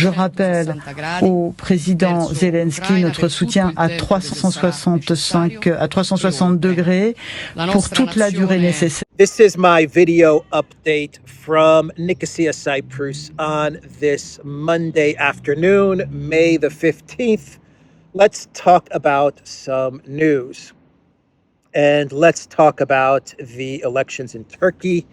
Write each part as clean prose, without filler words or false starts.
Je rappelle au président Zelensky notre soutien à 360 degrés pour toute la durée nécessaire. This is my video update from Nicosia, Cyprus on this Monday afternoon, May the 15th. Let's talk about some news. And let's talk about the elections in Turkey.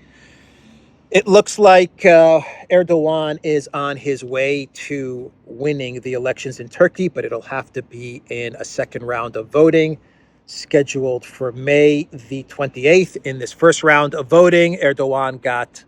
It looks like Erdogan is on his way to winning the elections in Turkey, but it'll have to be in a second round of voting scheduled for May the 28th. In this first round of voting, Erdogan got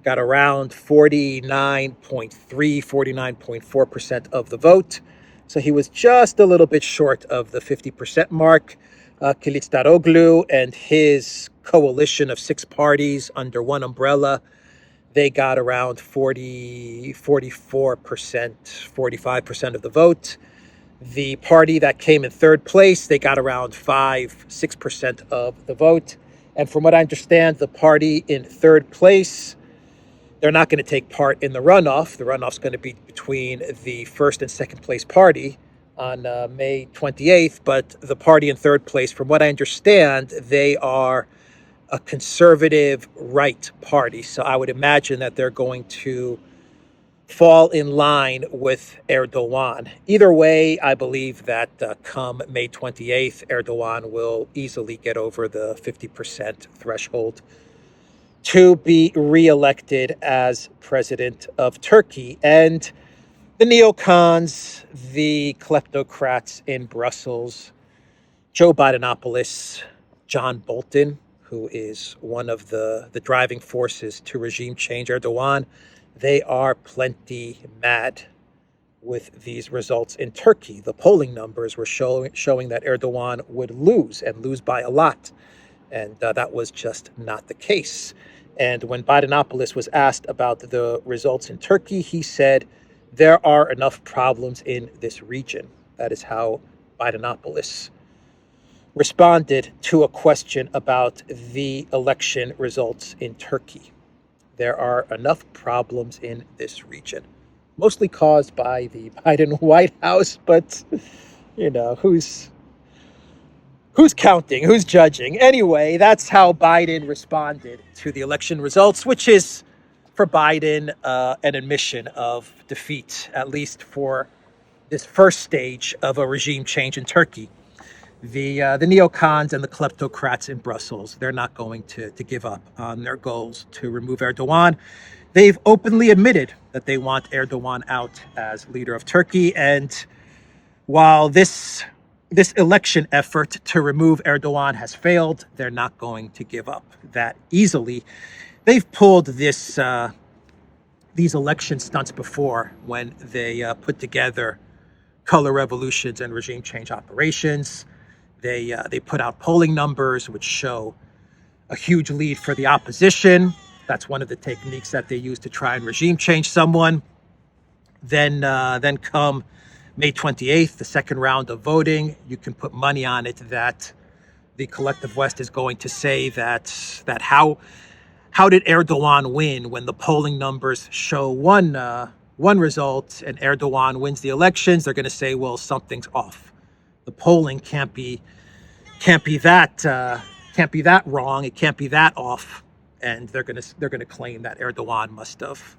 around 49.4% of the vote. So he was just a little bit short of the 50% mark. Kılıçdaroğlu and his coalition of 6 parties under one umbrella, they got around 44%, 45% of the vote. The party that came in third place, they got around 6% of the vote. And from what I understand, the party in third place, they're not going to take part in the runoff. The runoff's going to be between the first and second place party on May 28th. But the party in third place, from what I understand, they are a conservative right party. So I would imagine that they're going to fall in line with Erdogan. Either way, I believe that come May 28th, Erdogan will easily get over the 50% threshold to be reelected as president of Turkey. And the neocons, the kleptocrats in Brussels, Joe Bidenopoulos, John Bolton, who is one of the driving forces to regime change Erdogan, they are plenty mad with these results in Turkey. The polling numbers were showing that Erdogan would lose and lose by a lot. And that was just not the case. And when Bidenopoulos was asked about the results in Turkey, he said, there are enough problems in this region. That is how Bidenopoulos responded to a question about the election results in Turkey. There are enough problems in this region, mostly caused by the Biden White House, but, you know, who's counting, who's judging? Anyway, that's how Biden responded to the election results, which is, for Biden, an admission of defeat, at least for this first stage of a regime change in Turkey. The neocons and the kleptocrats in Brussels, they're not going to give up on their goals to remove Erdogan. They've openly admitted that they want Erdogan out as leader of Turkey. And while this election effort to remove Erdogan has failed, they're not going to give up that easily. They've pulled these election stunts before when they put together color revolutions and regime change operations. They put out polling numbers which show a huge lead for the opposition. That's one of the techniques that they use to try and regime change someone. Then come May 28th, the second round of voting, you can put money on it that the collective West is going to say that how did Erdogan win when the polling numbers show one result and Erdogan wins the elections? They're going to say, well, something's off. The polling can't be that wrong. It can't be that off, and they're gonna claim that Erdogan must have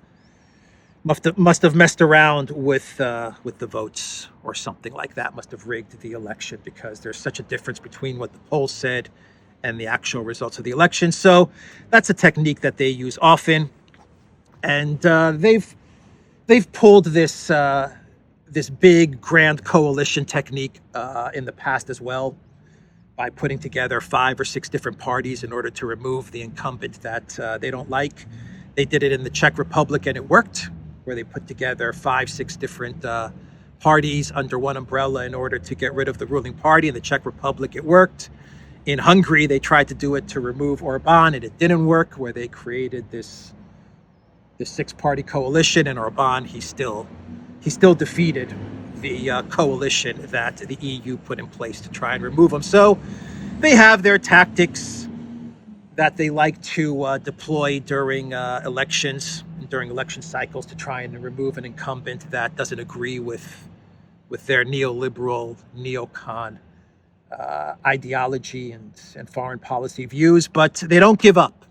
messed around with the votes or something like that. Must have rigged the election because there's such a difference between what the polls said and the actual results of the election. So that's a technique that they use often, and they've pulled this big grand coalition technique in the past as well, by putting together 5 or 6 different parties in order to remove the incumbent that they don't like. They did it in the Czech Republic and it worked, where they put together 5, 6 different parties under one umbrella in order to get rid of the ruling party. In the Czech Republic, it worked. In Hungary, they tried to do it to remove Orban and it didn't work, where they created this 6-party coalition, and Orban, he still defeated the coalition that the EU put in place to try and remove him. So they have their tactics that they like to deploy during elections during election cycles to try and remove an incumbent that doesn't agree with their neoliberal, neocon ideology and foreign policy views. But they don't give up.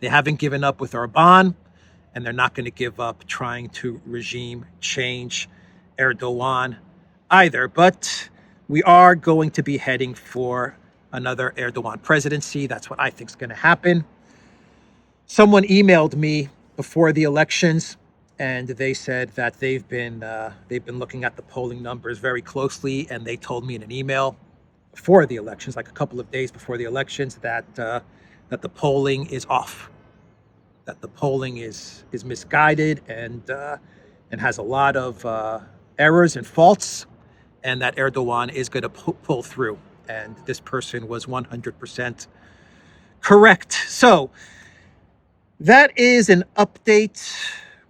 They haven't given up with Orban, and they're not going to give up trying to regime change Erdogan either. But we are going to be heading for another Erdogan presidency. That's what I think is going to happen. Someone emailed me before the elections, and they said that they've been looking at the polling numbers very closely, and they told me in an email before the elections, like a couple of days before the elections, that the polling is off, that the polling is misguided and has a lot of errors and faults, and that Erdogan is going to pull through. And this person was 100% correct. So that is an update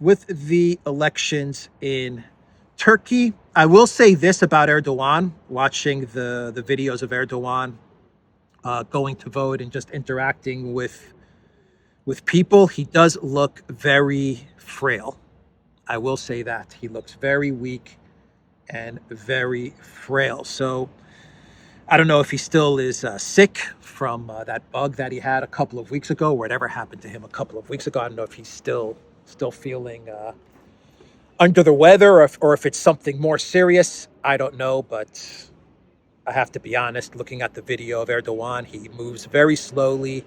with the elections in Turkey. I will say this about Erdogan, watching the videos of Erdogan going to vote and just interacting with people, he does look very frail. I will say that. He looks very weak and very frail. So I don't know if he still is sick from that bug that he had a couple of weeks ago, or whatever happened to him a couple of weeks ago. I don't know if he's still feeling under the weather, or if it's something more serious. I don't know, but I have to be honest, looking at the video of Erdogan, he moves very slowly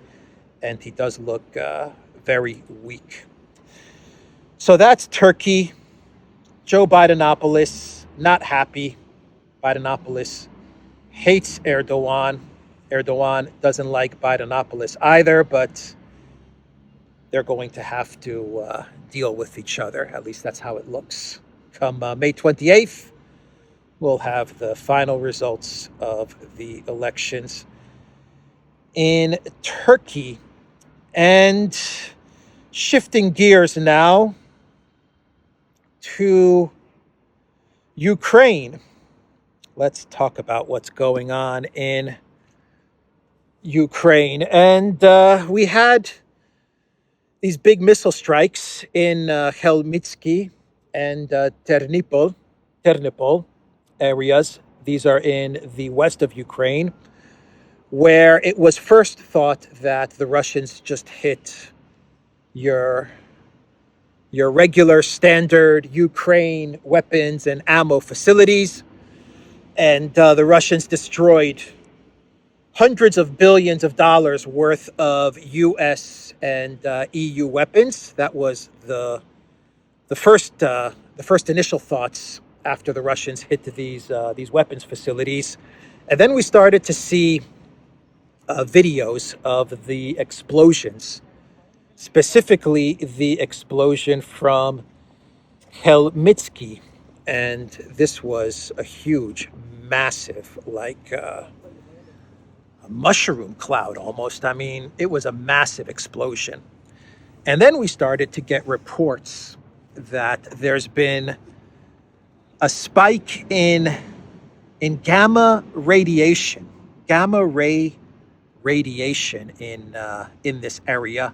and he does look very weak. So that's Turkey. Joe Bidenopoulos, not happy. Bidenopoulos hates Erdogan. Erdogan doesn't like Bidenopoulos either, but they're going to have to deal with each other. At least that's how it looks. Come May 28th, we'll have the final results of the elections in Turkey. And shifting gears now to Ukraine. Let's talk about what's going on in Ukraine. And we had these big missile strikes in Khmelnitsky and Ternopil areas. These are in the west of Ukraine, where it was first thought that the Russians just hit your regular standard Ukraine weapons and ammo facilities. And the Russians destroyed hundreds of billions of dollars worth of U.S. and EU weapons. That was the first initial thoughts after the Russians hit these weapons facilities. And then we started to see videos of the explosions, specifically the explosion from Khmelnitsky. And this was a huge, massive, like a mushroom cloud almost. I mean, it was a massive explosion. And then we started to get reports that there's been a spike in gamma ray radiation in this area.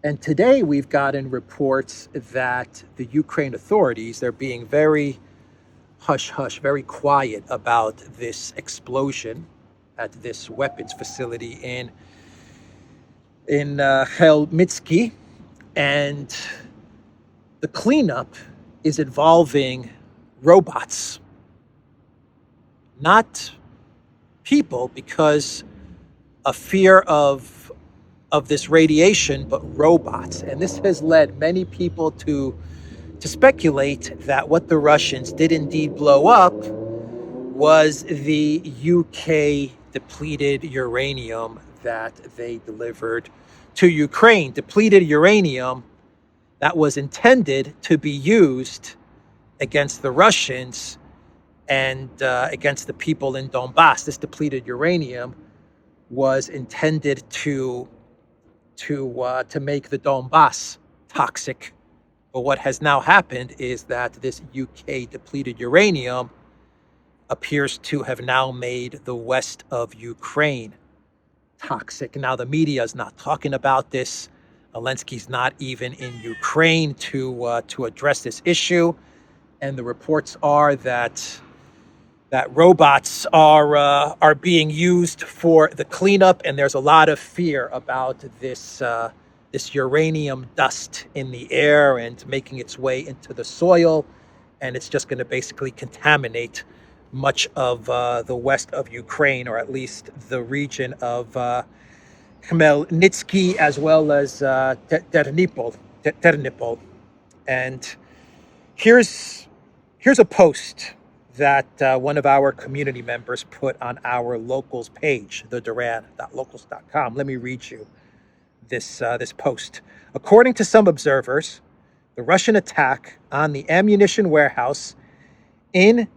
And today we've gotten reports that the Ukraine authorities, they're being very hush-hush, very quiet about this explosion at this weapons facility in Khmelnitsky. And the cleanup is involving robots, not people, because of fear of this radiation, but robots. And this has led many people to speculate that what the Russians did indeed blow up was the UK depleted uranium that they delivered to Ukraine. Depleted uranium that was intended to be used against the Russians and against the people in Donbass. This depleted uranium was intended to make the Donbass toxic. But what has now happened is that this UK depleted uranium appears to have now made the west of Ukraine toxic. Now, the media is not talking about this, Elensky's not even in Ukraine to address this issue, and the reports are that robots are being used for the cleanup, and there's a lot of fear about this uranium dust in the air and making its way into the soil, and it's just going to basically contaminate much of the west of Ukraine, or at least the region of Khmelnitsky, as well as Ternopil. And here's a post that one of our community members put on our locals page, the Duran.locals.com. Let me read you this post. According to some observers, the Russian attack on the ammunition warehouse in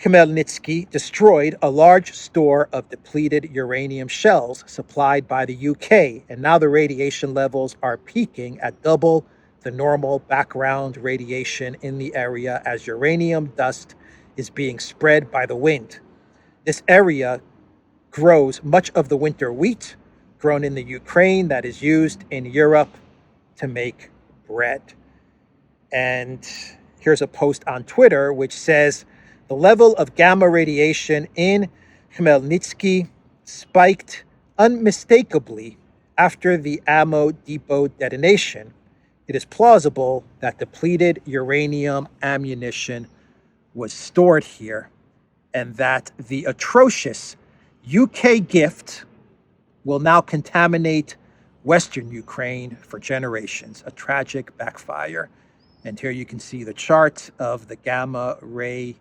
Khmelnitsky destroyed a large store of depleted uranium shells supplied by the UK, and now the radiation levels are peaking at double the normal background radiation in the area as uranium dust is being spread by the wind. This area grows much of the winter wheat grown in the Ukraine that is used in Europe to make bread. And here's a post on Twitter which says, the level of gamma radiation in Khmelnitsky spiked unmistakably after the ammo depot detonation. It is plausible that depleted uranium ammunition was stored here, and that the atrocious UK gift will now contaminate Western Ukraine for generations. A tragic backfire. And here you can see the chart of the gamma ray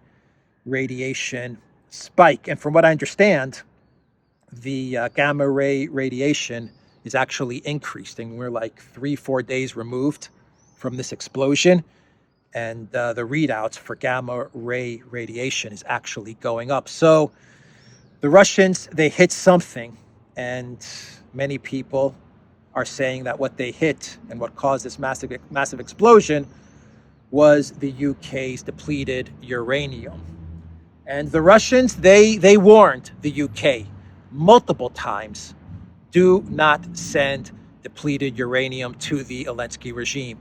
radiation spike. And from what I understand, the gamma ray radiation is actually increasing. We're like 3-4 days removed from this explosion, and the readouts for gamma ray radiation is actually going up. So the Russians, they hit something, and many people are saying that what they hit and what caused this massive explosion was the UK's depleted uranium. And the Russians, they warned the UK multiple times, do not send depleted uranium to the Elensky regime.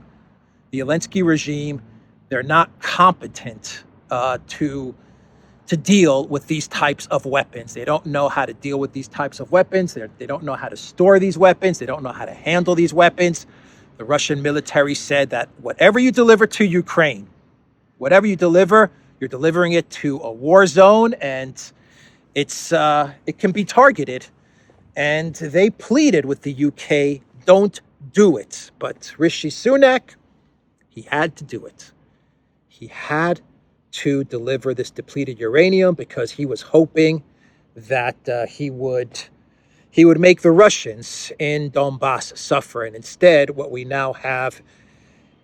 The Elensky regime, they're not competent to deal with these types of weapons. They don't know how to deal with these types of weapons. They don't know how to store these weapons. They don't know how to handle these weapons. The Russian military said that whatever you deliver to Ukraine, whatever you deliver, you're delivering it to a war zone, and it can be targeted. And they pleaded with the UK, don't do it. But Rishi Sunak, he had to do it. He had to deliver this depleted uranium because he was hoping that he would make the Russians in Donbass suffer. And instead, what we now have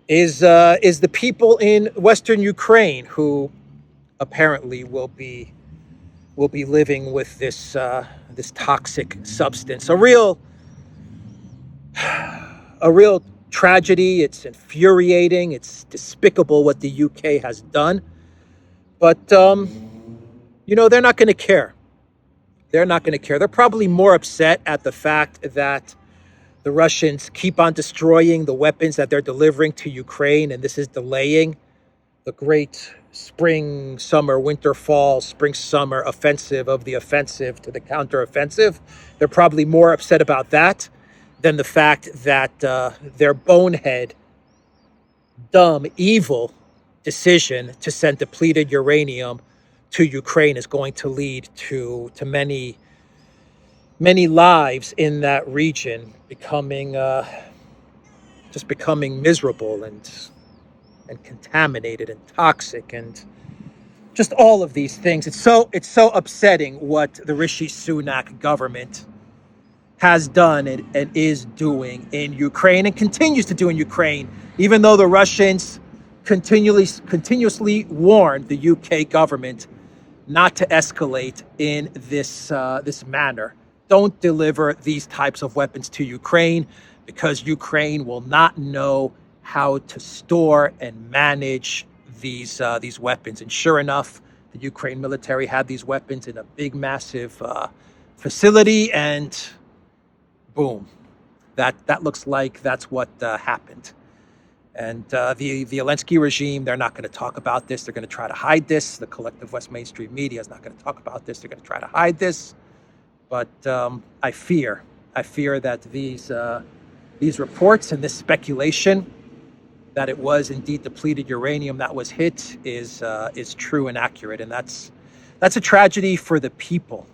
is the people in Western Ukraine who apparently will be living with this toxic substance. A real tragedy. It's infuriating. It's despicable what the UK has done. But they're not going to care. They're not going to care. They're probably more upset at the fact that the Russians keep on destroying the weapons that they're delivering to Ukraine, and this is delaying the great spring, summer, winter, fall, spring, summer offensive of the offensive to the counteroffensive. They're probably more upset about that than the fact that their bonehead, dumb, evil decision to send depleted uranium to Ukraine is going to lead to many lives in that region becoming miserable and contaminated and toxic, and just all of these things. It's so upsetting what the Rishi Sunak government has done and is doing in Ukraine and continues to do in Ukraine, even though the Russians continuously warned the UK government not to escalate in this manner. Don't deliver these types of weapons to Ukraine, because Ukraine will not know how to store and manage these weapons. And sure enough, the Ukraine military had these weapons in a big, massive facility, and boom, That looks like that's what happened. And the Elensky regime, they're not going to talk about this. They're going to try to hide this. The collective West mainstream media is not going to talk about this. They're going to try to hide this. But I fear that these reports and this speculation that it was indeed depleted uranium that was hit is true and accurate, and that's a tragedy for the people,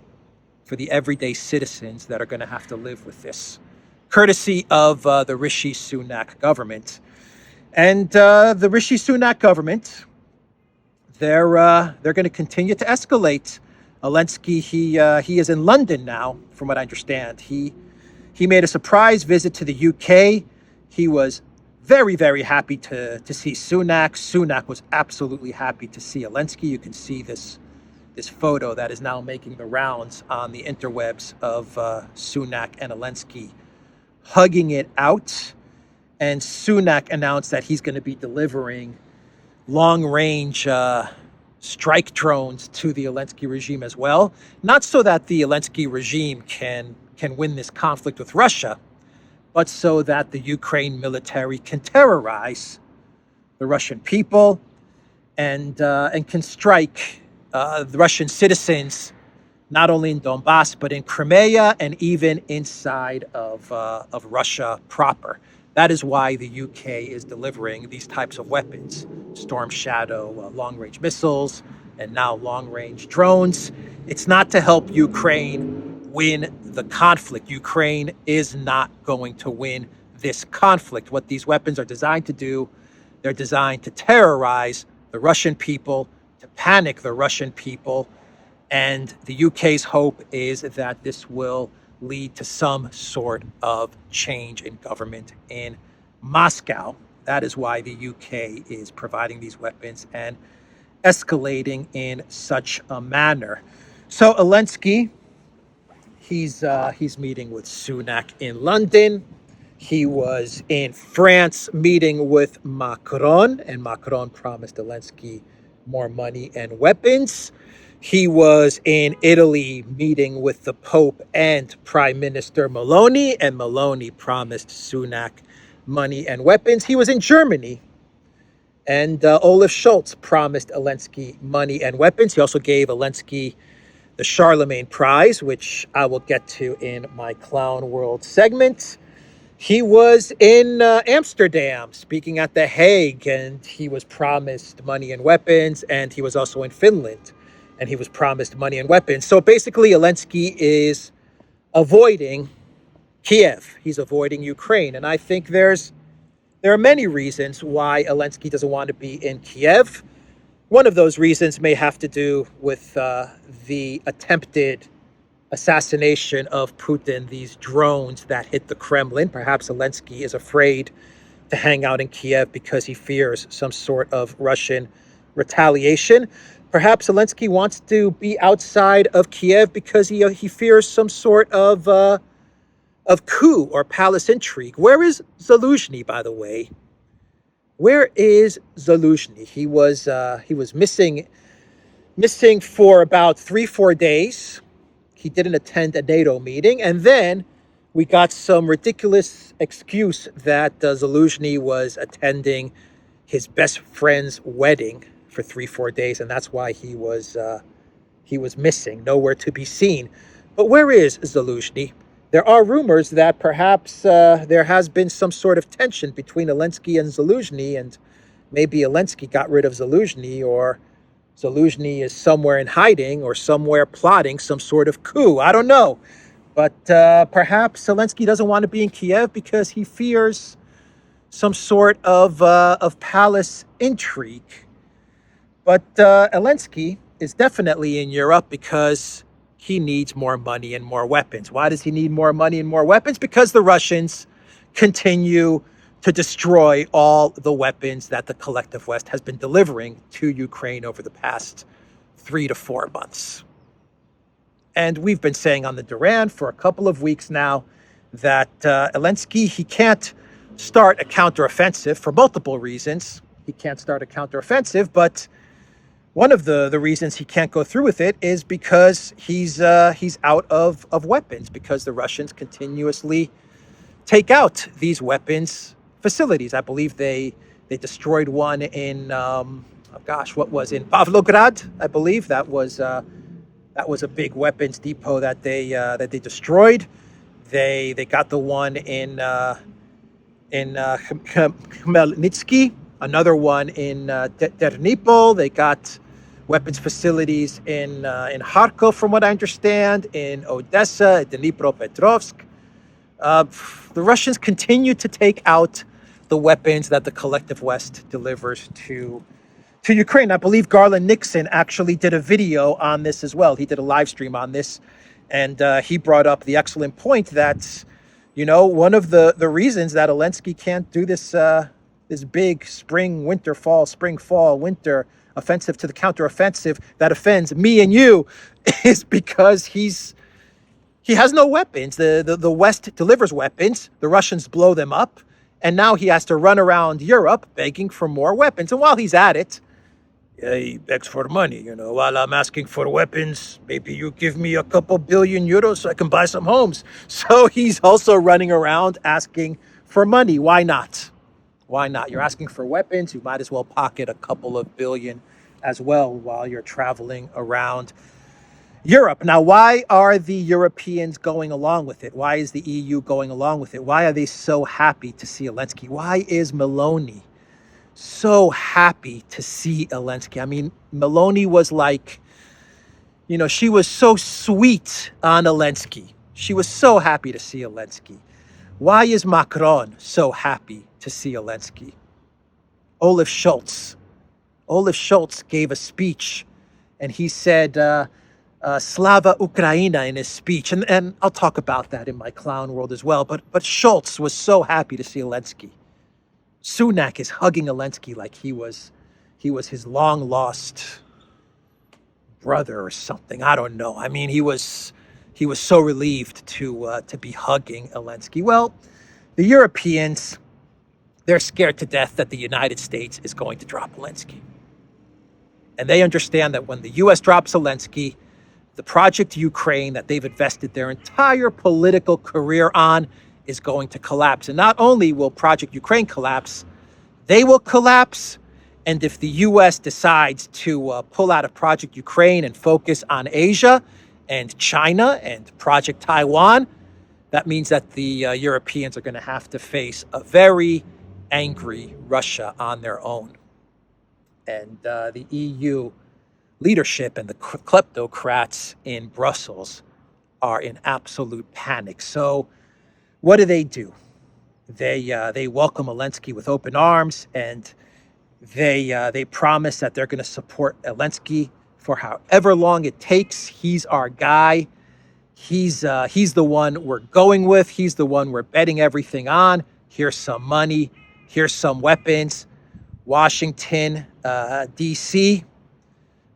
for the everyday citizens that are going to have to live with this, courtesy of the Rishi Sunak government. And the Rishi Sunak government, they're going to continue to escalate. Elensky, he is in London now, from what I understand. He made a surprise visit to the UK. He was very, very happy to see Sunak. Sunak was absolutely happy to see Elensky. You can see this photo that is now making the rounds on the interwebs of Sunak and Elensky hugging it out. And Sunak announced that he's going to be delivering long-range strike drones to the Elensky regime as well. Not so that the Elensky regime can win this conflict with Russia, but so that the Ukraine military can terrorize the Russian people and can strike the Russian citizens, not only in Donbass, but in Crimea and even inside of Russia proper. That is why the UK is delivering these types of weapons, Storm Shadow, long-range missiles, and now long-range drones. It's not to help Ukraine win the conflict. Ukraine is not going to win this conflict. What these weapons are designed to do, they're designed to terrorize the Russian people, to panic the Russian people, and the UK's hope is that this will lead to some sort of change in government in Moscow. That is why the UK is providing these weapons and escalating in such a manner. So Elensky, he's meeting with Sunak in London. He was in France meeting with Macron, and Macron promised Elensky more money and weapons. He was in Italy meeting with the Pope and Prime Minister Meloni, and Meloni promised Sunak money and weapons. He was in Germany, and Olaf Scholz promised Elensky money and weapons. He also gave Elensky the Charlemagne Prize, which I will get to in my Clown World segment. He was in Amsterdam speaking at The Hague, and he was promised money and weapons, and he was also in Finland, and he was promised money and weapons. So basically, Elensky is avoiding Kiev. He's avoiding Ukraine. And I think there are many reasons why Elensky doesn't want to be in Kiev. One of those reasons may have to do with the attempted assassination of Putin, these drones that hit the Kremlin. Perhaps Elensky is afraid to hang out in Kiev because he fears some sort of Russian retaliation. Perhaps Elensky wants to be outside of Kiev because he fears some sort of coup or palace intrigue. Where is Zaluzhny, by the way? Where is Zaluzhny? He was missing for about 3-4 days. He didn't attend a NATO meeting, and then we got some ridiculous excuse that Zaluzhny was attending his best friend's wedding for 3-4 days, and that's why he was missing, nowhere to be seen. But where is Zaluzhny? There are rumors that perhaps there has been some sort of tension between Elensky and Zaluzhny, and maybe Elensky got rid of Zaluzhny, or Zaluzhny is somewhere in hiding or somewhere plotting some sort of coup. I don't know. But perhaps Elensky doesn't want to be in Kiev because he fears some sort of palace intrigue. But Elensky is definitely in Europe because he needs more money and more weapons. Why does he need more money and more weapons? Because the Russians continue to destroy all the weapons that the collective West has been delivering to Ukraine over the past 3 to 4 months. And we've been saying on the Duran for a couple of weeks now that Elensky, he can't start a counteroffensive for multiple reasons. He can't start a counteroffensive, but one of the reasons he can't go through with it is because he's out of weapons, because the Russians continuously take out these weapons facilities. I believe they destroyed one in what was in Pavlograd. I believe that was a big weapons depot that they destroyed. They got the one in Khmelnitsky, another one in Ternopil. They got weapons facilities in Kharkov, from what I understand, in Odessa, Dnipropetrovsk. The Russians continue to take out the weapons that the collective West delivers to Ukraine. I believe Garland Nixon actually did a video on this as well. He did a live stream on this, and he brought up the excellent point that, one of the reasons that Elensky can't do this big spring, fall, winter offensive to the counteroffensive that offends me and you is because he has no weapons. The West delivers weapons. The Russians blow them up. And now he has to run around Europe begging for more weapons. And while he's at it, he begs for money. While I'm asking for weapons, maybe you give me a couple billion euros so I can buy some homes. So he's also running around asking for money. Why not? Why not? You're asking for weapons. You might as well pocket a couple of billion as well while you're traveling around Europe. Now, why are the Europeans going along with it? Why is the EU going along with it? Why are they so happy to see Elensky? Why is Meloni so happy to see Elensky? I mean, Meloni was like, she was so sweet on Elensky. She was so happy to see Elensky. Why is Macron so happy to see Elensky? Olaf Scholz gave a speech, and he said, Slava Ukraina in his speech. And I'll talk about that in my clown world as well. But Scholz was so happy to see Elensky. Sunak is hugging Elensky like he was his long lost brother or something. I don't know. I mean, he was so relieved to be hugging Elensky. Well, the Europeans, they're scared to death that the United States is going to drop Elensky. And they understand that when the U.S. drops Elensky, the project Ukraine that they've invested their entire political career on is going to collapse. And not only will Project Ukraine collapse, they will collapse. And if the U.S. decides to pull out of Project Ukraine and focus on Asia and China and Project Taiwan, that means that the Europeans are going to have to face a very angry Russia on their own. And the EU leadership and the kleptocrats in Brussels are in absolute panic. So what do? They welcome Elensky with open arms, and they promise that they're going to support Elensky for however long it takes. He's our guy. He's the one we're going with. He's the one we're betting everything on. Here's some money. Here's some weapons. Washington, D.C.,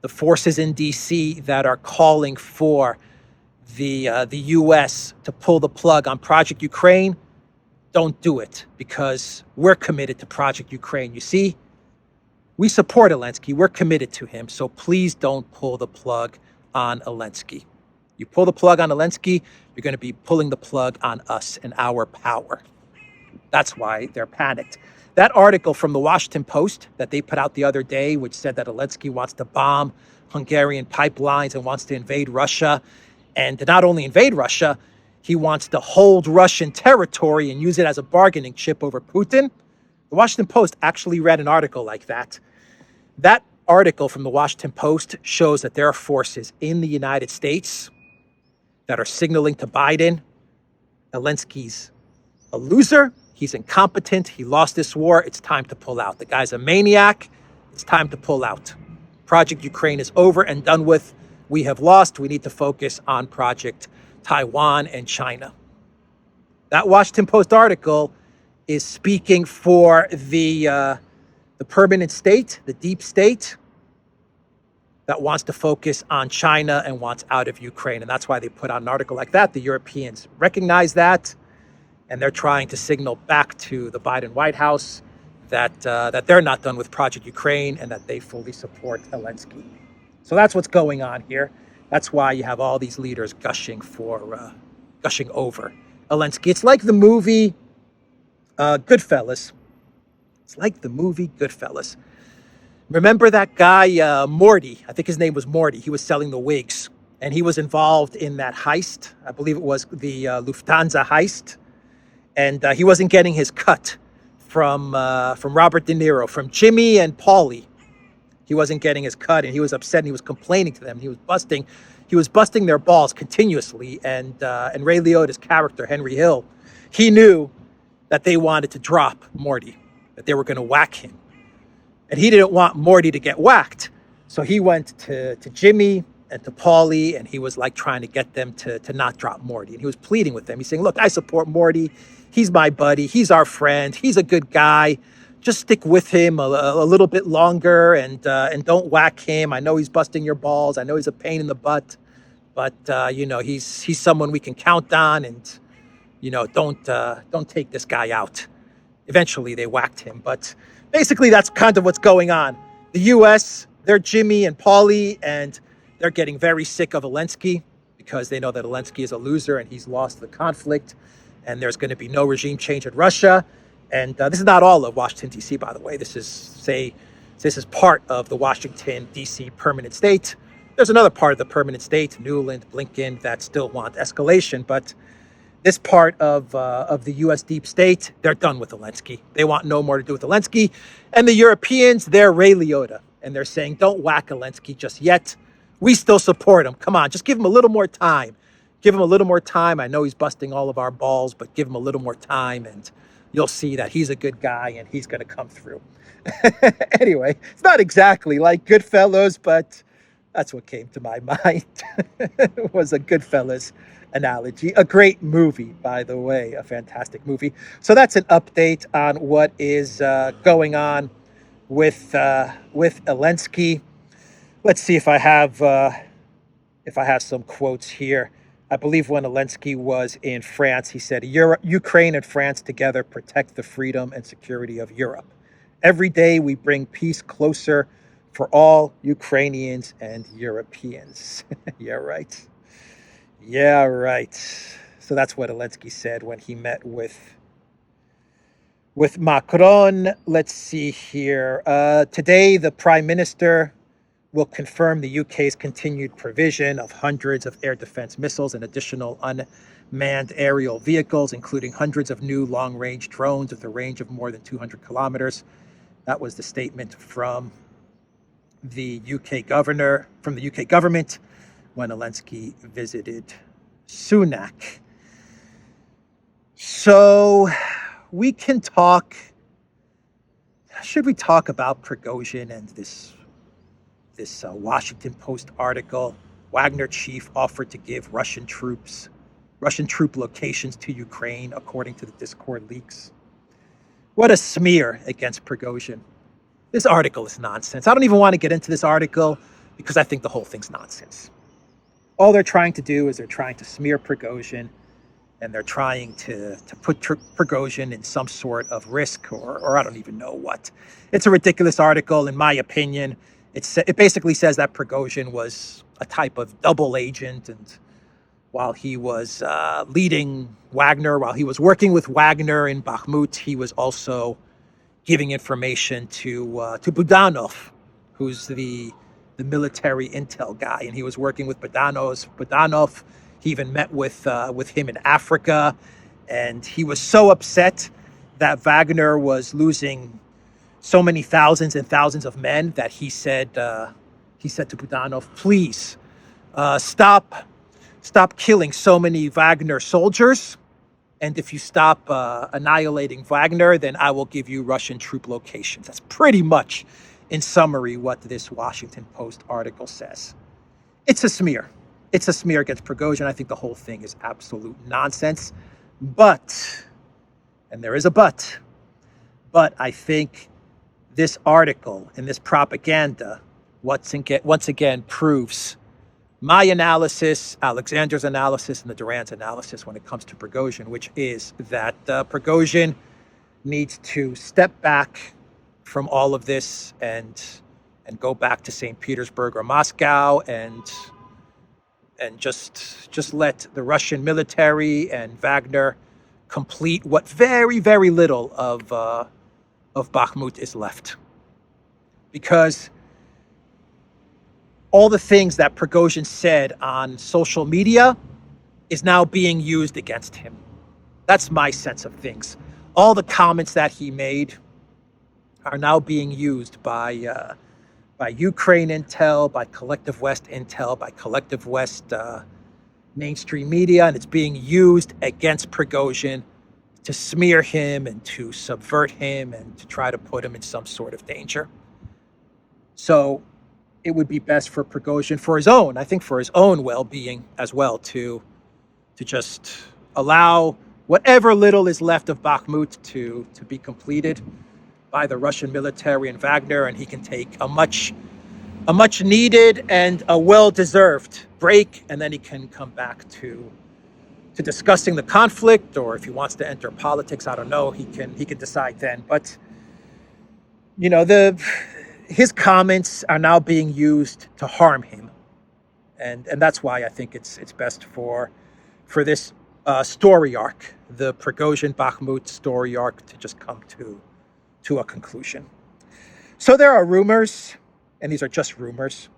the forces in D.C. that are calling for the U.S. to pull the plug on Project Ukraine, don't do it, because we're committed to Project Ukraine. You see, we support Elensky. We're committed to him. So please don't pull the plug on Elensky. You pull the plug on Elensky, you're going to be pulling the plug on us and our power. That's why they're panicked. That article from the Washington Post that they put out the other day, which said that Elensky wants to bomb Hungarian pipelines and wants to invade Russia, and to not only invade Russia, he wants to hold Russian territory and use it as a bargaining chip over Putin. The Washington Post actually read an article like that. That article from the Washington Post shows that there are forces in the United States that are signaling to Biden, Elensky's a loser. He's incompetent. He lost this war. It's time to pull out. The guy's a maniac. It's time to pull out. Project Ukraine is over and done with. We have lost. We need to focus on Project Taiwan and China. That Washington Post article is speaking for the permanent state, the deep state, that wants to focus on China and wants out of Ukraine. And that's why they put out an article like that. The Europeans recognize that. And they're trying to signal back to the Biden White House that they're not done with Project Ukraine and that they fully support Elensky. So that's what's going on here. That's why you have all these leaders gushing over Elensky. It's like the movie Goodfellas. It's like the movie Goodfellas. Remember that guy, Morty? I think his name was Morty. He was selling the wigs, and he was involved in that heist. I believe it was the Lufthansa heist, and he wasn't getting his cut from Robert De Niro, from Jimmy and Paulie. He wasn't getting his cut, and he was upset, and he was complaining to them. He was busting their balls continuously, and Ray Liotta's character, Henry Hill, he knew that they wanted to drop Morty, that they were going to whack him. And he didn't want Morty to get whacked. So he went to Jimmy and to Paulie, and he was like trying to get them to not drop Morty. And he was pleading with them. He's saying, look, I support Morty. He's my buddy. He's our friend. He's a good guy. Just stick with him a little bit longer, and don't whack him. I know he's busting your balls. I know he's a pain in the butt. But, he's someone we can count on, and, don't take this guy out. Eventually, they whacked him. But basically, that's kind of what's going on. The U.S., they're Jimmy and Paulie, and they're getting very sick of Elensky because they know that Elensky is a loser and he's lost the conflict, and there's going to be no regime change in Russia. And this is not all of Washington, D.C., by the way. This is part of the Washington, D.C. permanent state. There's another part of the permanent state, Newland, Blinken, that still want escalation, but this part of the U.S. deep state, they're done with Elensky. They want no more to do with Elensky. And the Europeans, they're Ray Liotta. And they're saying, don't whack Elensky just yet. We still support him. Come on, just give him a little more time. Give him a little more time. I know he's busting all of our balls, but give him a little more time, and you'll see that he's a good guy and he's going to come through. Anyway, it's not exactly like Goodfellas, but that's what came to my mind. It was a Goodfellas analogy. A great movie, by the way, a fantastic movie. So that's an update on what is going on with Elensky. Let's see if I have some quotes here. I believe when Elensky was in France, he said, Ukraine and France together protect the freedom and security of Europe. Every day we bring peace closer for all Ukrainians and Europeans. Yeah, right. Yeah, right. So that's what Elensky said when he met with Macron. Let's see here. Today, the Prime Minister will confirm the UK's continued provision of hundreds of air defense missiles and additional unmanned aerial vehicles, including hundreds of new long-range drones with a range of more than 200 kilometers. That was the statement from the UK government when Elensky visited Sunak. So we can talk. Should we talk about Prigozhin and this Washington Post article? Wagner chief offered to give Russian troop locations to Ukraine, according to the Discord leaks. What a smear against Prigozhin. This article is nonsense. I don't even want to get into this article because I think the whole thing's nonsense. All they're trying to do is they're trying to smear Prigozhin, and they're trying to put Prigozhin in some sort of risk or I don't even know what. It's a ridiculous article, in my opinion. It basically says that Prigozhin was a type of double agent, and while he was leading Wagner, while he was working with Wagner in Bakhmut, he was also giving information to Budanov, who's the military intel guy, and he was working with Budanov. He even met with him in Africa, and he was so upset that Wagner was losing so many thousands and thousands of men that he said to Budanov, please stop killing so many Wagner soldiers, and if you stop annihilating Wagner, then I will give you Russian troop locations. That's pretty much, in summary, what this Washington Post article says. It's a smear. It's a smear against Prigozhin. I think the whole thing is absolute nonsense. But, and there is a but I think this article and this propaganda once again proves my analysis, Alexander's analysis, and the Duran's analysis when it comes to Prigozhin, which is that Prigozhin needs to step back from all of this and go back to St. Petersburg or Moscow and and just let the Russian military and Wagner complete what very, very little of Bakhmut is left. Because all the things that Prigozhin said on social media is now being used against him. That's my sense of things. All the comments that he made are now being used by Ukraine intel, by Collective West intel, by Collective West mainstream media, and it's being used against Prigozhin to smear him and to subvert him and to try to put him in some sort of danger. So it would be best for Prigozhin, for his own well-being as well, to just allow whatever little is left of Bakhmut to be completed by the Russian military and Wagner, and he can take a much needed and a well-deserved break, and then he can come back to discussing the conflict, or if he wants to enter politics, I don't know, he can decide then. But his comments are now being used to harm him, and that's why I think it's best for this story arc, the Prigozhin-Bakhmut story arc, to just come to a conclusion. So there are rumors, and these are just rumors,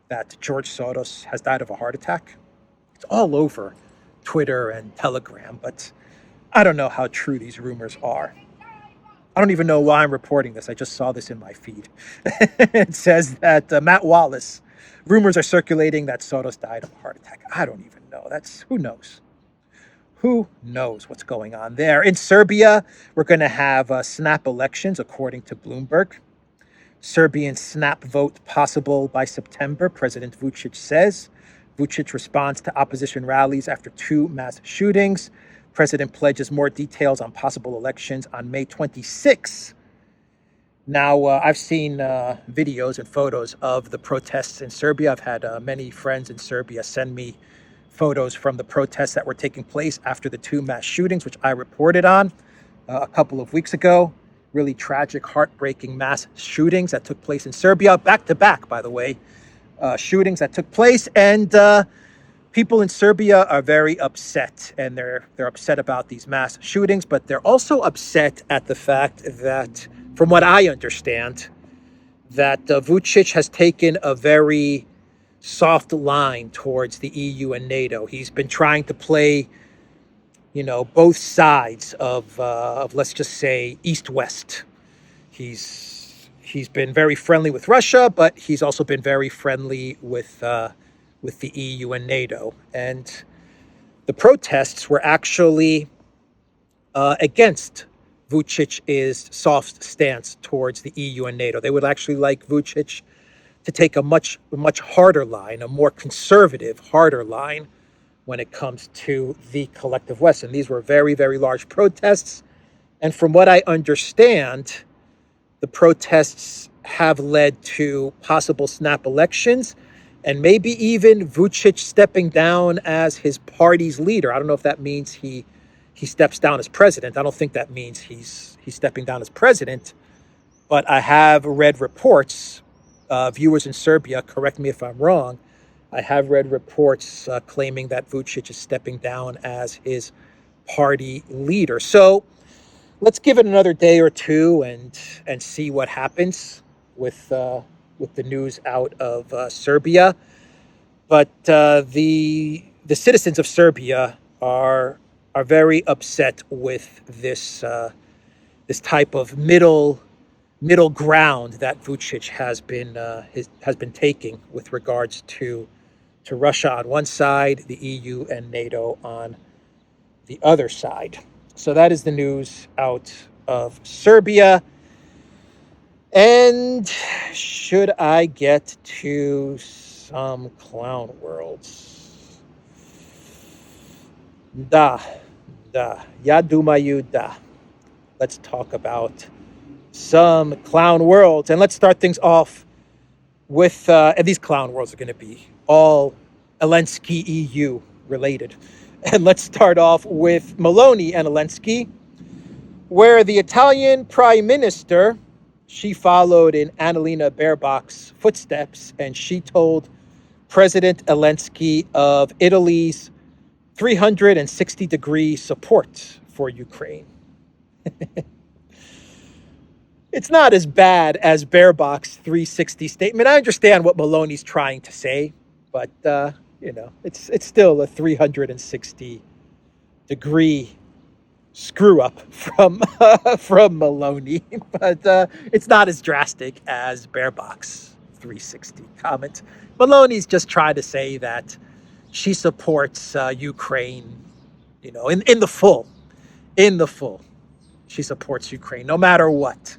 that George Soros has died of a heart attack. It's all over Twitter and Telegram, but I don't know how true these rumors are. I don't even know why I'm reporting this. I just saw this in my feed. It says that Matt Wallace, rumors are circulating that Soros died of a heart attack. I don't even know. Who knows? Who knows what's going on there? In Serbia, we're going to have snap elections, according to Bloomberg. Serbian snap vote possible by September, President Vučić says. Vučić responds to opposition rallies after 2 mass shootings. President pledges more details on possible elections on May 26. Now, I've seen videos and photos of the protests in Serbia. I've had many friends in Serbia send me photos from the protests that were taking place after the 2 mass shootings, which I reported on a couple of weeks ago. Really tragic, heartbreaking mass shootings that took place in Serbia, back to back, by the way, shootings that took place. And people in Serbia are very upset, and they're upset about these mass shootings, but they're also upset at the fact that, from what I understand, that Vučić has taken a very soft line towards the EU and NATO. He's been trying to play, both sides of let's just say East-West. He's been very friendly with Russia, but he's also been very friendly with the EU and NATO. And the protests were actually against Vučić's soft stance towards the EU and NATO. They would actually like Vučić to take a much harder line, a more conservative, harder line when it comes to the Collective West. And these were very, very large protests. And from what I understand, the protests have led to possible snap elections and maybe even Vučić stepping down as his party's leader. I don't know if that means he steps down as president. I don't think that means he's stepping down as president. But I have read reports, viewers in Serbia, correct me if I'm wrong, I have read reports claiming that Vučić is stepping down as his party leader. So let's give it another day or two and see what happens with the news out of Serbia. But the citizens of Serbia are very upset with this type of middle ground that Vučić has been taking with regards to Russia on one side, the EU and NATO on the other side. So that is the news out of Serbia. And should I get to some clown worlds? Ya думаю, da. Let's talk about some clown worlds. And let's start things off with, and these clown worlds are going to be all Elensky EU related. And let's start off with Meloni and Elensky, where the Italian Prime Minister, she followed in Annalena Baerbock's footsteps, and she told President Elensky of Italy's 360-degree support for Ukraine. It's not as bad as Baerbock's 360 statement. I understand what Meloni's trying to say, but it's still a 360-degree screw up from Meloni, but it's not as drastic as Baerbock's 360 comment. Meloni's just trying to say that she supports Ukraine, in the full. She supports Ukraine no matter what.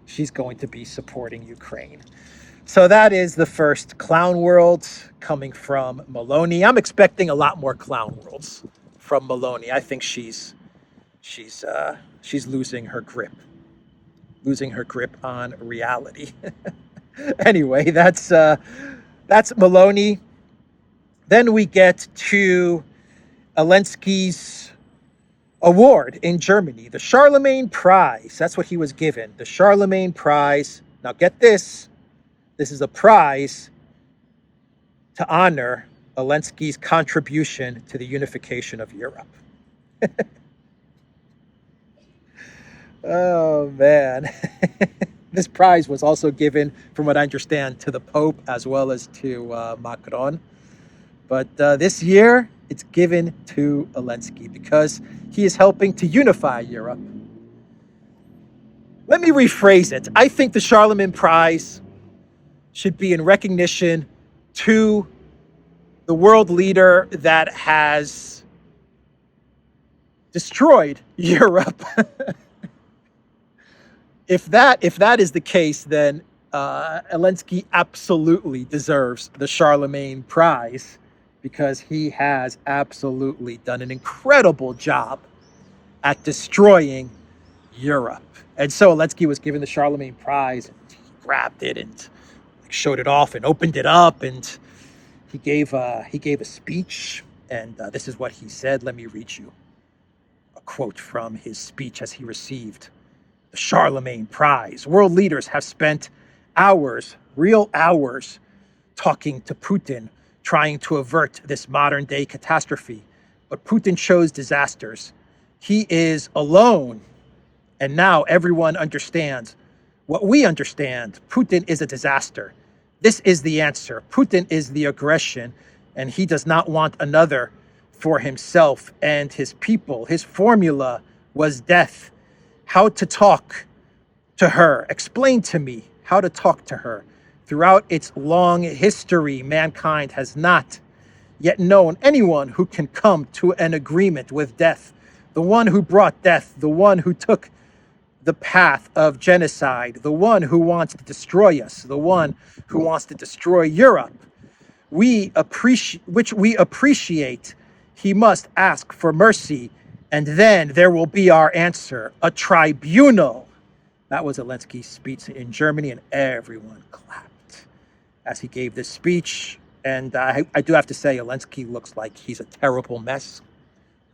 She's going to be supporting Ukraine. So that is the first clown world coming from Meloni. I'm expecting a lot more clown worlds from Meloni. I think she's losing her grip on reality. Anyway, that's Meloni. Then we get to Elensky's award in Germany, the Charlemagne Prize. That's what he was given, the Charlemagne Prize. Now get this. This is a prize to honor Elensky's contribution to the unification of Europe. Oh, man. This prize was also given, from what I understand, to the Pope as well as to Macron. But this year, it's given to Elensky because he is helping to unify Europe. Let me rephrase it. I think the Charlemagne Prize should be in recognition to the world leader that has destroyed Europe. If that is the case, then Elensky absolutely deserves the Charlemagne Prize, because he has absolutely done an incredible job at destroying Europe. And so Elensky was given the Charlemagne Prize, and he grabbed it and showed it off and opened it up, and he gave a speech, and this is what he said. Let me read you a quote from his speech as he received the Charlemagne Prize. World leaders have spent hours, real hours, talking to Putin, trying to avert this modern-day catastrophe. But Putin chose disasters. He is alone. And now everyone understands what we understand. Putin is a disaster. This is the answer. Putin is the aggression, and he does not want another for himself and his people. His formula was death. How to talk to her. Explain to me how to talk to her. Throughout its long history, mankind has not yet known anyone who can come to an agreement with death. The one who brought death, the one who took the path of genocide, the one who wants to destroy us, the one who wants to destroy Europe, which we appreciate. He must ask for mercy, and then there will be our answer, a tribunal. That was Elensky's speech in Germany, and everyone clapped as he gave this speech. And I do have to say, Elensky looks like he's a terrible mess.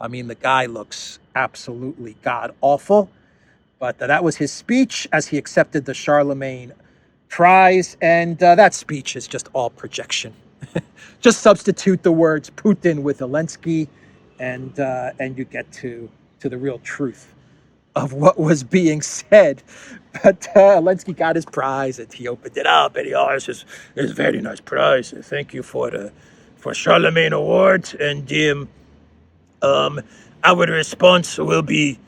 I mean, the guy looks absolutely god-awful. But that was his speech as he accepted the Charlemagne Prize. And that speech is just all projection. Just substitute the words Putin with Elensky, and you get to the real truth of what was being said. But Elensky got his prize, and he opened it up, and it's a very nice prize. Thank you for Charlemagne Award, and our response will be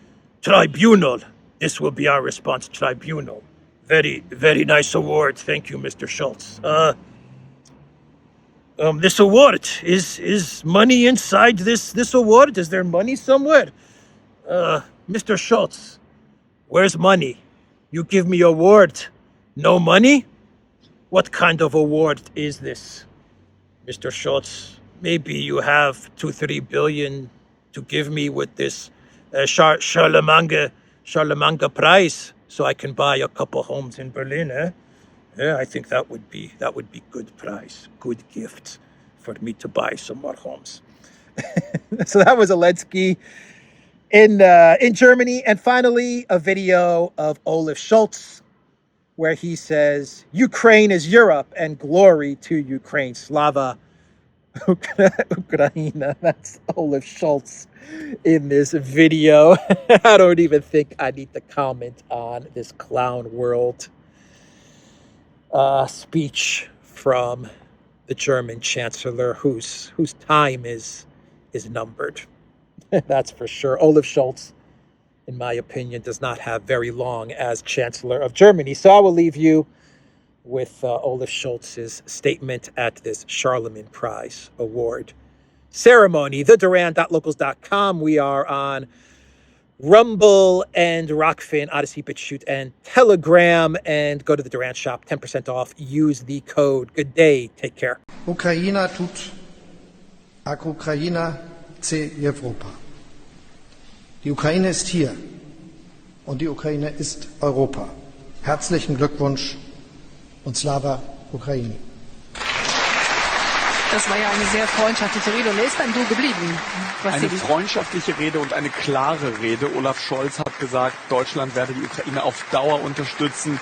tribunal. This will be our response, tribunal. Very, very nice award. Thank you, Mr. Schultz. This award, is money inside this award? Is there money somewhere? Mr. Schultz, where's money? You give me award, no money? What kind of award is this? Mr. Schultz, maybe you have 2-3 billion to give me with this Charlemagne Prize, so I can buy a couple homes in Berlin, eh? Yeah, I think that would be good prize, good gift for me to buy some more homes. So that was Elensky in Germany. And finally, a video of Olaf Scholz where he says, Ukraine is Europe and glory to Ukraine. Slava Ukraina. That's Olaf Scholz in this video. I don't even think I need to comment on this clown world speech from the German chancellor, whose time is numbered. That's for sure. Olaf Scholz, in my opinion, does not have very long as Chancellor of Germany. So I will leave you with Olaf Scholz's statement at this Charlemagne Prize Award ceremony. TheDuran.locals.com. We are on Rumble and Rockfin, ODYSEE, BitChute, and Telegram. And go to the Duran shop, 10% off. Use the code. Good day. Take care. Ukraina tut, ak Ukraina ce Europa. Die Ukraine ist hier und die Ukraine ist Europa. Herzlichen Glückwunsch und Slava Ukraini. Das war ja eine sehr freundschaftliche Rede und er ist beim Du geblieben. Eine freundschaftliche Rede und eine klare Rede. Olaf Scholz hat gesagt, Deutschland werde die Ukraine auf Dauer unterstützen.